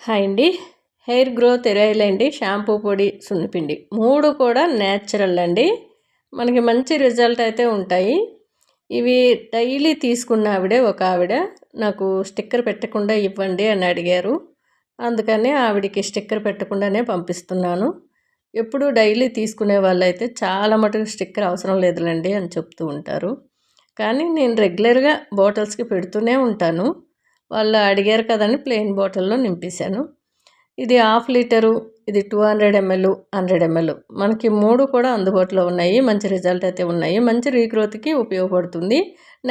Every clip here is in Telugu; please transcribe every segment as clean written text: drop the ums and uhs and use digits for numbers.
హాయ్ అండి. హెయిర్ గ్రోత్ ఎరాయిల్ అండి, షాంపూ పొడి, సున్నిపిండి 3 కూడా న్యాచురల్ అండి. మనకి మంచి రిజల్ట్ అయితే ఉంటాయి. ఇవి డైలీ తీసుకున్న ఒక ఆవిడ నాకు స్టిక్కర్ పెట్టకుండా ఇవ్వండి అని అడిగారు. అందుకని ఆవిడకి స్టిక్కర్ పెట్టకుండానే పంపిస్తున్నాను. ఎప్పుడు డైలీ తీసుకునే వాళ్ళైతే చాలా మటుకు స్టిక్కర్ అవసరం లేదులేండి అని చెప్తూ ఉంటారు. కానీ నేను రెగ్యులర్గా బాటిల్స్కి పెడుతూనే ఉంటాను. వాళ్ళు అడిగారు కదని ప్లెయిన్ బాటిల్లో నింపేశాను. ఇది 1/2 లీటరు, ఇది 200 ml, 100 ml మనకి 3 కూడా అందుబాటులో ఉన్నాయి. మంచి రిజల్ట్ అయితే ఉన్నాయి. మంచి రీగ్రోత్కి ఉపయోగపడుతుంది.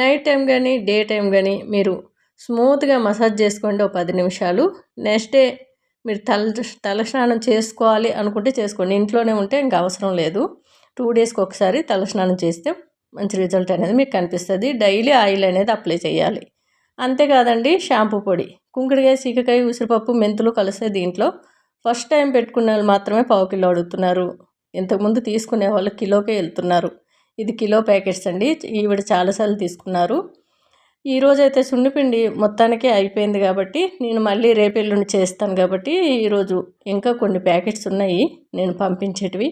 నైట్ టైం కానీ డే టైం కానీ మీరు స్మూత్గా మసాజ్ చేసుకోండి 10 నిమిషాలు. నెక్స్ట్ డే మీరు తలస్నానం చేసుకోవాలి అనుకుంటే చేసుకోండి. ఇంట్లోనే ఉంటే ఇంకా అవసరం లేదు. 2 డేస్కి ఒకసారి తలస్నానం చేస్తే మంచి రిజల్ట్ అనేది మీకు కనిపిస్తుంది. డైలీ ఆయిల్ అనేది అప్లై చేయాలి. అంతేకాదండి, షాంపూ పొడి, కుంకుడుకాయ, సీకకాయ, ఉసిరిపప్పు, మెంతులు కలిసే దీంట్లో. ఫస్ట్ టైం పెట్టుకునే వాళ్ళు మాత్రమే 1/4 కిలో అడుగుతున్నారు. ఇంతకుముందు తీసుకునే వాళ్ళు కిలోకే వెళ్తున్నారు. ఇది కిలో ప్యాకెట్స్ అండి. ఈవిడ చాలాసార్లు తీసుకున్నారు. ఈరోజైతే సున్నిపిండి మొత్తానికి అయిపోయింది కాబట్టి నేను మళ్ళీ రేపెల్లుండి చేస్తాను కాబట్టి ఈరోజు ఇంకా కొన్ని ప్యాకెట్స్ ఉన్నాయి నేను పంపించేటివి.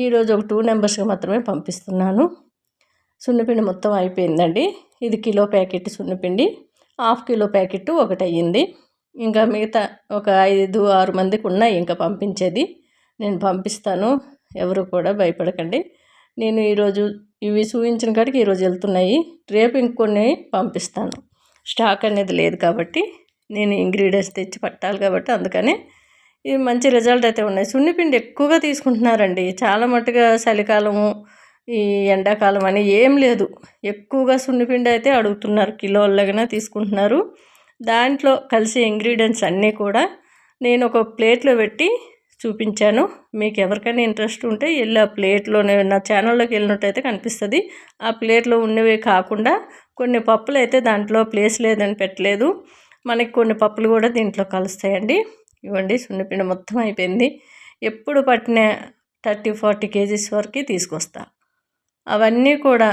ఈరోజు ఒక 2 నెంబర్స్కి మాత్రమే పంపిస్తున్నాను. సున్నిపిండి మొత్తం అయిపోయిందండి. ఇది కిలో ప్యాకెట్ సున్నిపిండి, 1/2 కిలో ప్యాకెట్ ఒకటి అయ్యింది. ఇంకా మిగతా ఒక 5-6 మందికి ఉన్నాయి ఇంకా పంపించేది. నేను పంపిస్తాను, ఎవరు కూడా భయపడకండి. నేను ఈరోజు ఇవి చూపించిన కాడికి ఈరోజు వెళ్తున్నాయి. రేపు ఇంకొన్ని పంపిస్తాను. స్టాక్ అనేది లేదు కాబట్టి నేను ఇంగ్రీడియంట్స్ తెచ్చి పట్టాలి కాబట్టి అందుకని ఇవి మంచి రిజల్ట్ అయితే ఉన్నాయి. సున్నిపిండి ఎక్కువగా తీసుకుంటున్నారండి. చాలా మట్టుగా చలికాలము, ఈ ఎండాకాలం అని ఏం లేదు, ఎక్కువగా సున్నిపిండి అయితే అడుగుతున్నారు. కిలోలగా తీసుకుంటున్నారు. దాంట్లో కలిసే ఇంగ్రీడియంట్స్ అన్నీ కూడా నేను ఒక ప్లేట్లో పెట్టి చూపించాను. మీకు ఎవరికైనా ఇంట్రెస్ట్ ఉంటే వెళ్ళి ఆ ప్లేట్లోనే నా ఛానల్లోకి వెళ్ళినట్టయితే కనిపిస్తుంది. ఆ ప్లేట్లో ఉన్నవే కాకుండా కొన్ని పప్పులు అయితే దాంట్లో ప్లేస్ లేదని పెట్టలేదు. మనకి కొన్ని పప్పులు కూడా దీంట్లో కలుస్తాయండి. ఇవ్వండి, సున్నిపిండి మొత్తం అయిపోయింది. ఎప్పుడు పట్టిన 30-40 కేజీస్ వరకు తీసుకొస్తా. అవన్నీ కూడా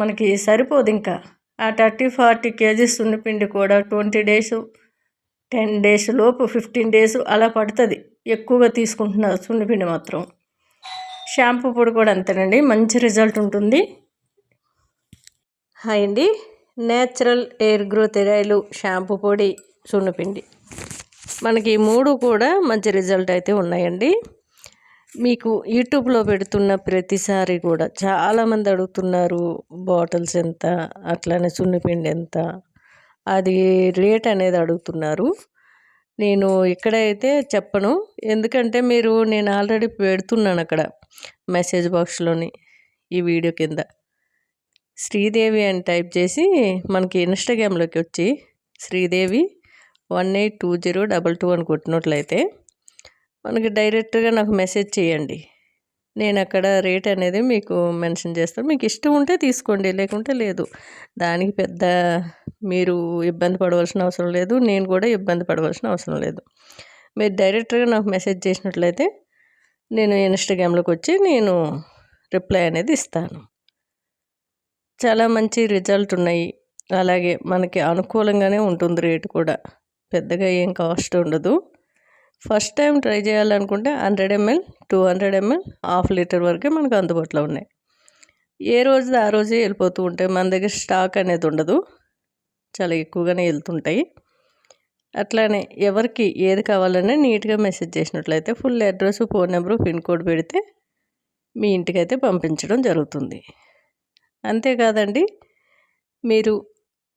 మనకి సరిపోదు. ఇంకా ఆ 30-40 కేజీస్ సున్నిపిండి కూడా 20 డేస్, 10 డేస్ లోపు, 15 డేస్ అలా పడుతుంది. ఎక్కువగా తీసుకుంటున్నారు సున్నిపిండి మాత్రం. షాంపూ పొడి కూడా అంతేనండి, మంచి రిజల్ట్ ఉంటుంది. హాయ్ అండి. నేచురల్ హెయిర్ గ్రోత్ ఎరాయిల్, షాంపూ పొడి, సున్నిపిండి మనకి 3 కూడా మంచి రిజల్ట్ అయితే ఉన్నాయండి. మీకు యూట్యూబ్లో పెడుతున్న ప్రతిసారి కూడా చాలామంది అడుగుతున్నారు, బాటిల్స్ ఎంత, అట్లానే సున్నిపిండి ఎంత, అది రేట్ అనేది అడుగుతున్నారు. నేను ఇక్కడైతే చెప్పను, ఎందుకంటే నేను ఆల్రెడీ పెడుతున్నాను అక్కడ మెసేజ్ బాక్స్లోని ఈ వీడియో కింద శ్రీదేవి అని టైప్ చేసి మనకి ఇన్స్టాగ్రామ్లోకి వచ్చి శ్రీదేవి 182022 అని కొట్టినట్లయితే మనకి డైరెక్ట్గా నాకు మెసేజ్ చేయండి. నేను అక్కడ రేట్ అనేది మీకు మెన్షన్ చేస్తాను. మీకు ఇష్టం ఉంటే తీసుకోండి, లేకుంటే లేదు. దానికి పెద్ద మీరు ఇబ్బంది పడవలసిన అవసరం లేదు, నేను కూడా ఇబ్బంది పడవలసిన అవసరం లేదు. మీరు డైరెక్ట్గా నాకు మెసేజ్ చేసినట్లయితే నేను ఇన్స్టాగ్రామ్లోకి వచ్చి నేను రిప్లై అనేది ఇస్తాను. చాలా మంచి రిజల్ట్ ఉన్నాయి. అలాగే మనకి అనుకూలంగానే ఉంటుంది. రేటు కూడా పెద్దగా ఏం కాస్ట్ ఉండదు. ఫస్ట్ టైం ట్రై చేయాలనుకుంటే 100 ml, 200 ml, 1/2 లీటర్ వరకే మనకు అందుబాటులో ఉన్నాయి. ఏ రోజు ఆ రోజే వెళ్ళిపోతూ ఉంటాయి. మన దగ్గర స్టాక్ అనేది ఉండదు, చాలా ఎక్కువగానే వెళ్తుంటాయి. అట్లానే ఎవరికి ఏది కావాలన్నా నీట్గా మెసేజ్ చేసినట్లయితే full address, phone number, pin code పెడితే మీ ఇంటికైతే పంపించడం జరుగుతుంది. అంతేకాదండి, మీరు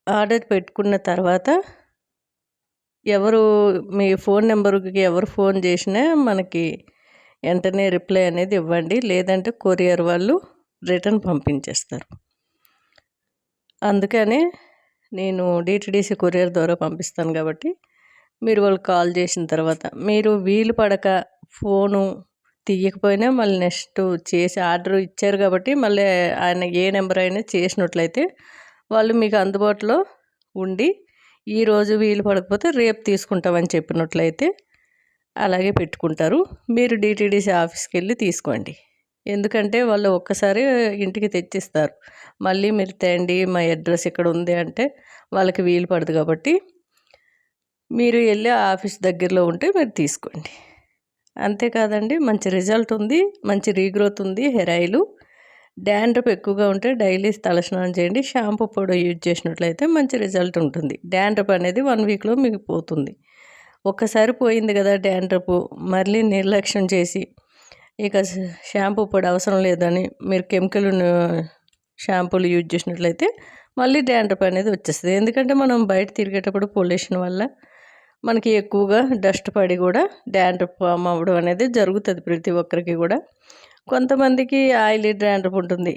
ఆర్డర్ పెట్టుకున్న తర్వాత ఎవరు మీ ఫోన్ నెంబర్కి ఎవరు ఫోన్ చేసినా మనకి వెంటనే రిప్లై అనేది ఇవ్వండి. లేదంటే కొరియర్ వాళ్ళు రిటర్న్ పంపించేస్తారు. అందుకనే నేను డిటిడిసి కొరియర్ ద్వారా పంపిస్తాను కాబట్టి మీరు వాళ్ళు కాల్ చేసిన తర్వాత మీరు వీలు పడక ఫోను తీయకపోయినా మళ్ళీ నెక్స్ట్ చేసి ఆర్డర్ ఇచ్చారు కాబట్టి మళ్ళీ ఆయన ఏ నెంబర్ అయినా చేసినట్లయితే వాళ్ళు మీకు అందుబాటులో ఉండి ఈరోజు వీలు పడకపోతే రేపు తీసుకుంటామని చెప్పినట్లయితే అలాగే పెట్టుకుంటారు. మీరు డిటిడిసి ఆఫీస్కి వెళ్ళి తీసుకోండి. ఎందుకంటే వాళ్ళు ఒక్కసారి ఇంటికి తెచ్చిస్తారు. మళ్ళీ మీరు తేండి మా అడ్రస్ ఇక్కడ ఉంది అంటే వాళ్ళకి వీలు పడదు కాబట్టి మీరు వెళ్ళి ఆఫీస్ దగ్గరలో ఉంటే మీరు తీసుకోండి. అంతేకాదండి, మంచి రిజల్ట్ ఉంది, మంచి రీగ్రోత్ ఉంది. హెయిర్ ఆయిల్ డాండ్రఫ్ ఎక్కువగా ఉంటే డైలీ తలస్నానం చేయండి. షాంపూ పొడి యూజ్ చేసినట్లయితే మంచి రిజల్ట్ ఉంటుంది. డాండ్రఫ్ అనేది 1 వీక్లో మీకు పోతుంది. ఒక్కసారి పోయింది కదా డాండ్రఫ్, మళ్ళీ నిర్లక్ష్యం చేసి ఇక షాంపూ పొడి అవసరం లేదని మీరు కెమికల్ షాంపూలు యూజ్ చేసినట్లయితే మళ్ళీ డాండ్రఫ్ అనేది వచ్చేస్తుంది. ఎందుకంటే మనం బయట తిరిగేటప్పుడు పొల్యూషన్ వల్ల మనకి ఎక్కువగా డస్ట్ పడి కూడా డాండ్రఫ్ ఫామ్ అవ్వడం అనేది జరుగుతుంది ప్రతి ఒక్కరికి కూడా. కొంతమందికి ఆయిలీ డాండ్రఫ్ ఉంటుంది,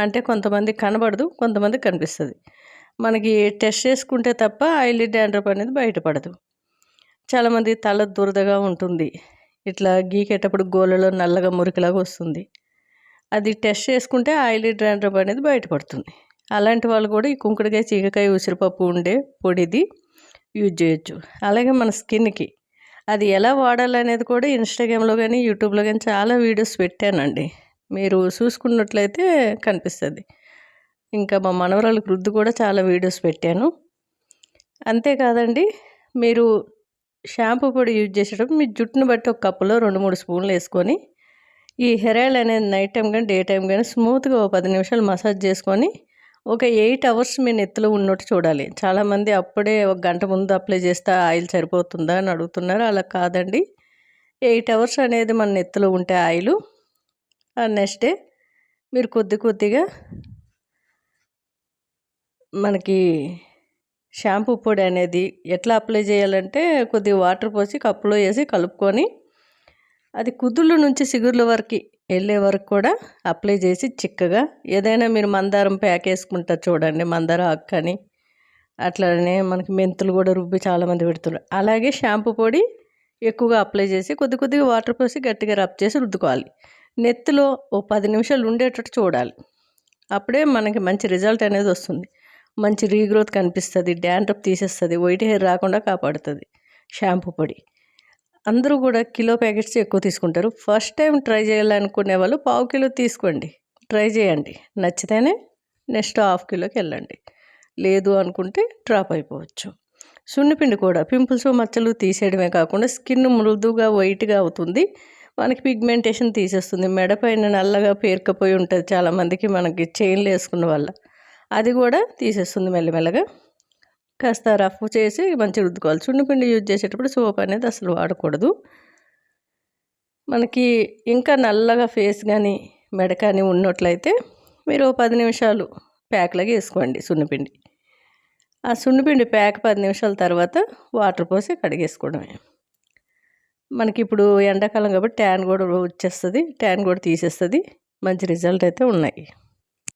అంటే కొంతమంది కనబడదు, కొంతమంది కనిపిస్తుంది. మనకి టెస్ట్ చేసుకుంటే తప్ప ఆయిలీ డాండ్రఫ్ అనేది బయటపడదు. చాలామంది తల దురదగా ఉంటుంది, ఇట్లా గీకేటప్పుడు గోళ్ళలో నల్లగా మురికిలాగా వస్తుంది. అది టెస్ట్ చేసుకుంటే ఆయిలీ డాండ్రఫ్ అనేది బయటపడుతుంది. అలాంటి వాళ్ళు కూడా ఈ కుంకుడుకాయ, చీకకాయ, ఉసిరిపప్పు ఉండే పొడిది యూజ్ చేయొచ్చు. అలాగే మన స్కిన్కి అది ఎలా వాడాలనేది కూడా ఇన్స్టాగ్రామ్లో కానీ యూట్యూబ్లో కానీ చాలా వీడియోస్ పెట్టానండి, మీరు చూసుకున్నట్లయితే కనిపిస్తుంది. ఇంకా మా మనవరాలకు రుద్దు కూడా చాలా వీడియోస్ పెట్టాను. అంతేకాదండి, మీరు షాంపూ పొడి యూజ్ చేసేటప్పుడు మీ జుట్టును బట్టి ఒక కప్పులో 2-3 స్పూన్లు వేసుకొని ఈ హెయిర్ ఆయిల్ అనేది నైట్ టైం కానీ డే టైం కానీ స్మూత్గా 10 నిమిషాలు మసాజ్ చేసుకొని ఒక 8 అవర్స్ మీ నెత్తిలో ఉన్నట్టు చూడాలి. చాలామంది అప్పుడే ఒక గంట ముందు అప్లై చేస్తే ఆయిల్ సరిపోతుందా అని అడుగుతున్నారు. అలా కాదండి, 8 అవర్స్ అనేది మన నెత్తిలో ఉంటే ఆయిల్, నెక్స్ట్ డే మీరు కొద్దిగా మనకి షాంపూ పొడి అనేది ఎట్లా అప్లై చేయాలంటే కొద్దిగా వాటర్ పోసి కప్పులో వేసి కలుపుకొని అది కుదుళ్ళ నుంచి సిగుర్ల వరకు వెళ్ళే వరకు కూడా అప్లై చేసి చిక్కగా ఏదైనా మీరు మందారం ప్యాక్ వేసుకుంటారు చూడండి, మందార ఆకు కానీ, అట్లనే మనకి మెంతులు కూడా రుబ్బి చాలామంది పెడుతున్నారు. అలాగే షాంపూ పొడి ఎక్కువగా అప్లై చేసి కొద్దిగా వాటర్ పోసి గట్టిగా రబ్ చేసి రుద్దుకోవాలి. నెత్తిలో ఓ 10 నిమిషాలు ఉండేటట్టు చూడాలి. అప్పుడే మనకి మంచి రిజల్ట్ అనేది వస్తుంది. మంచి రీగ్రోత్ కనిపిస్తుంది, డాండ్రఫ్ తీసేస్తుంది, వైట్ హెయిర్ రాకుండా కాపాడుతుంది షాంపూ పొడి. అందరూ కూడా కిలో ప్యాకెట్స్ ఎక్కువ తీసుకుంటారు. ఫస్ట్ టైం ట్రై చేయాలనుకునే వాళ్ళు 1/2 కిలో తీసుకోండి, ట్రై చేయండి. నచ్చితేనే నెక్స్ట్ 1/2 కిలోకి వెళ్ళండి, లేదు అనుకుంటే డ్రాప్ అయిపోవచ్చు. సున్నిపిండి కూడా పింపుల్స్, మచ్చలు తీసేయడమే కాకుండా స్కిన్ మృదువుగా వైట్గా అవుతుంది, మనకి పిగ్మెంటేషన్ తీసేస్తుంది. మెడపైన నల్లగా పేరుకపోయి ఉంటుంది చాలామందికి, మనకి చైన్లు వేసుకున్న వల్ల అది కూడా తీసేస్తుంది మెల్లమెల్లగా. కాస్త రఫ్ చేసి మంచిగా రుద్దుకోవాలి. సున్నిపిండి యూజ్ చేసేటప్పుడు సోప్ అనేది అసలు వాడకూడదు. మనకి ఇంకా నల్లగా ఫేస్ కానీ మెడ కానీ ఉన్నట్లయితే మీరు 10 నిమిషాలు ప్యాక్లాగా వేసుకోండి సున్నిపిండి. ఆ సున్నిపిండి ప్యాక్ 10 నిమిషాల తర్వాత వాటర్ పోసి కడిగేసుకోవడమే. మనకి ఇప్పుడు ఎండాకాలం కాబట్టి ట్యాన్ కూడా వచ్చేస్తుంది, ట్యాన్ కూడా తీసేస్తుంది. మంచి రిజల్ట్ అయితే ఉన్నాయి.